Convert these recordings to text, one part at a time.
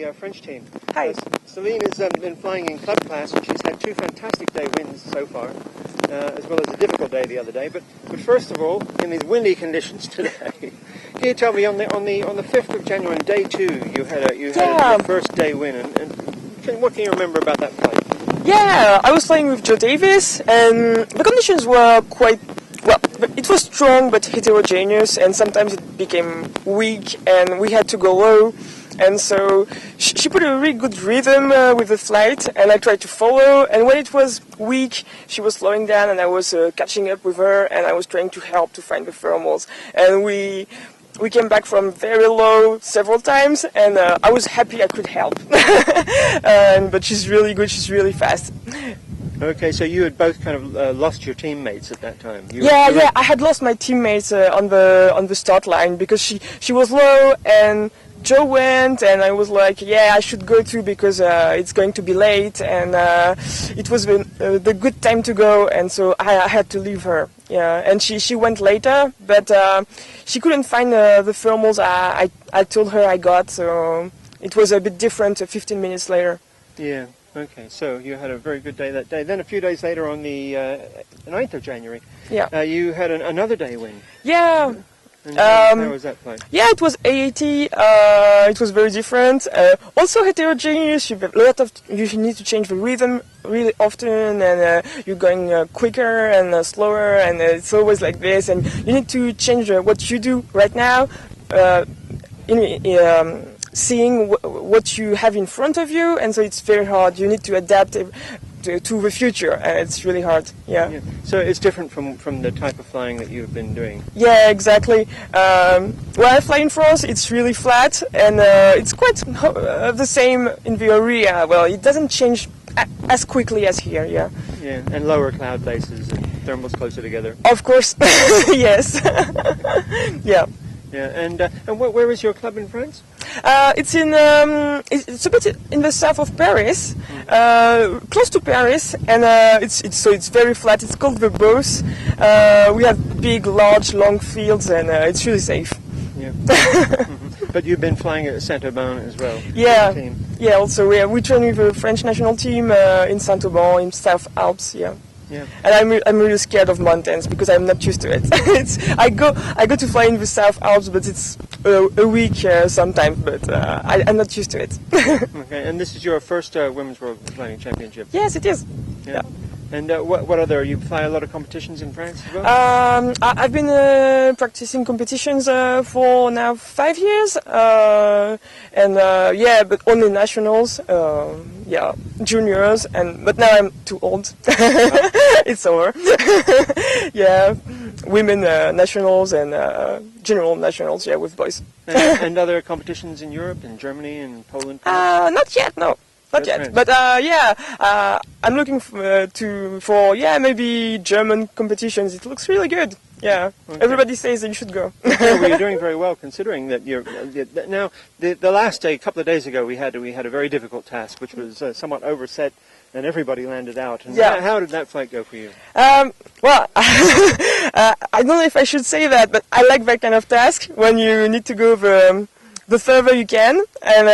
the French team. Hi. Celine has been flying in club class, and she's had 2 fantastic day wins so far, as well as a difficult day the other day. But first of all, in these windy conditions today, can you tell me on the 5th of January, on day 2, you had your first day win, and what can you remember about that flight? Yeah, I was flying with Joe Davis, and the conditions were quite, well, it was strong but heterogeneous, and sometimes it became weak, and we had to go low, and so she put a really good rhythm with the flight, and I tried to follow, and when it was weak, she was slowing down, and I was catching up with her, and I was trying to help to find the thermals, and we came back from very low several times, and I was happy I could help. But she's really good, she's really fast. Okay, so you had both kind of lost your teammates at that time. Yeah, I had lost my teammates on the start line because she was low and Joe went, and I was like, yeah, I should go too because it's going to be late, and it was the good time to go, and so I had to leave her. Yeah, and she went later, but she couldn't find the thermals I told her I got, so it was a bit different 15 minutes later. Yeah, okay, so you had a very good day that day. Then a few days later on the 9th of January, you had another day win. Yeah. And how was that flight? Yeah, it was AAT. It was very different. Also heterogeneous. You need to change the rhythm really often, and you're going quicker and slower, and it's always like this. And you need to change what you do right now, seeing what you have in front of you, and so it's very hard. You need to adapt to the future, and it's really hard. Yeah. So it's different from the type of flying that you've been doing. Yeah, exactly. When I fly in France, it's really flat, and it's quite the same in the area. Well, it doesn't change as quickly as here. Yeah. Yeah, and lower cloud bases and thermals closer together. Of course. Yes. Yeah. Yeah, and where is your club in France? It's it's a bit in the south of Paris, close to Paris, and it's very flat. It's called the Beauce. We have big, large, long fields, and it's really safe. Yeah. But you've been flying at Saint-Aubin as well. Yeah. Yeah. Also, we train with the French national team in Saint-Aubin in South Alps. Yeah. Yeah. And I'm really scared of mountains because I'm not used to it. I go to fly in the South Alps, but it's a week sometimes. But I'm not used to it. Okay, and this is your first Women's World Flying Championship. Yes, it is. Yeah. And what other? You fly a lot of competitions in France as well? I've been practicing competitions for now 5 years, but only nationals, juniors, but now I'm too old. It's over. Yeah, women nationals and general nationals, with boys. And other competitions in Europe, in Germany, and Poland? Not yet, no. Not yet, but I'm looking for maybe German competitions. It looks really good. Yeah, okay. Everybody says that you should go. Well, you're doing very well considering that you're now. The last day, a couple of days ago, we had a very difficult task, which was somewhat overset, and everybody landed out. And how did that flight go for you? Well, I don't know if I should say that, but I like that kind of task when you need to go the further you can, and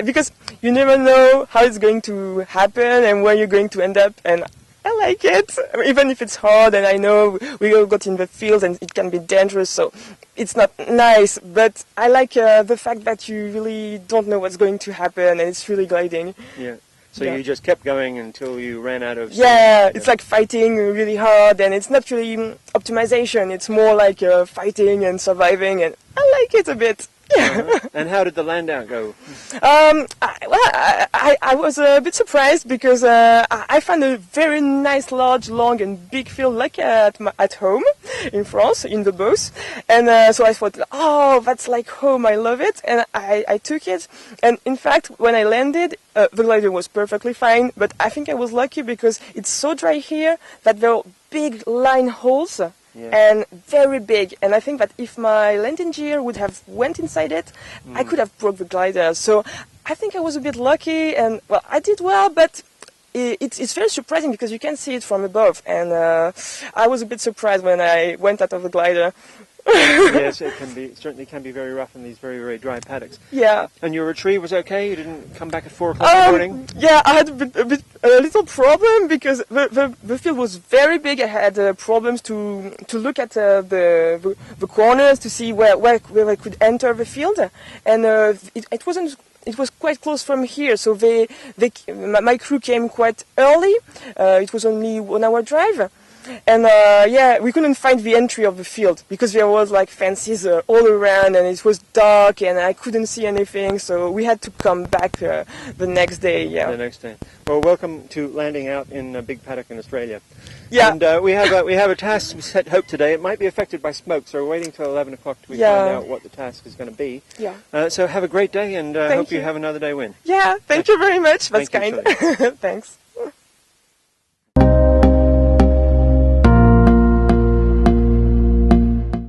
because you never know how it's going to happen and where you're going to end up, and I like it, even if it's hard, and I know we all got in the field and it can be dangerous, so it's not nice, but I like the fact that you really don't know what's going to happen, and it's really gliding. Yeah. So you just kept going until you ran out of... Yeah, it's like fighting really hard, and it's not really optimization, it's more like fighting and surviving, and I like it a bit. Yeah. And how did the land out go? I was a bit surprised because I found a very nice, large, long and big field like at home in France, in the Beauce. And so I thought, oh, that's like home, I love it. And I took it. And in fact, when I landed, the glider was perfectly fine. But I think I was lucky because it's so dry here that there are big line holes. Yeah. And very big, and I think that if my landing gear would have went inside it, I could have broke the glider. So I think I was a bit lucky, and well, I did well, but it's very surprising because you can see it from above, and I was a bit surprised when I went out of the glider. Yes, it certainly can be very rough in these very, very dry paddocks. Yeah. And your retrieve was okay? You didn't come back at 4 o'clock in the morning? Yeah, I had a little problem because the field was very big. I had problems to look at the corners to see where I could enter the field, and it wasn't. It was quite close from here, so my crew came quite early. It was only 1 hour drive. And we couldn't find the entry of the field because there was like fences all around, and it was dark, and I couldn't see anything. So we had to come back the next day. Yeah. The next day. Well, welcome to landing out in a big paddock in Australia. Yeah. And we have a task we set hope today. It might be affected by smoke, so we're waiting till 11 o'clock till we find out what the task is going to be. Yeah. So have a great day, and hope you have another day win. Yeah. Thank you very much. That's kind. You, Thanks.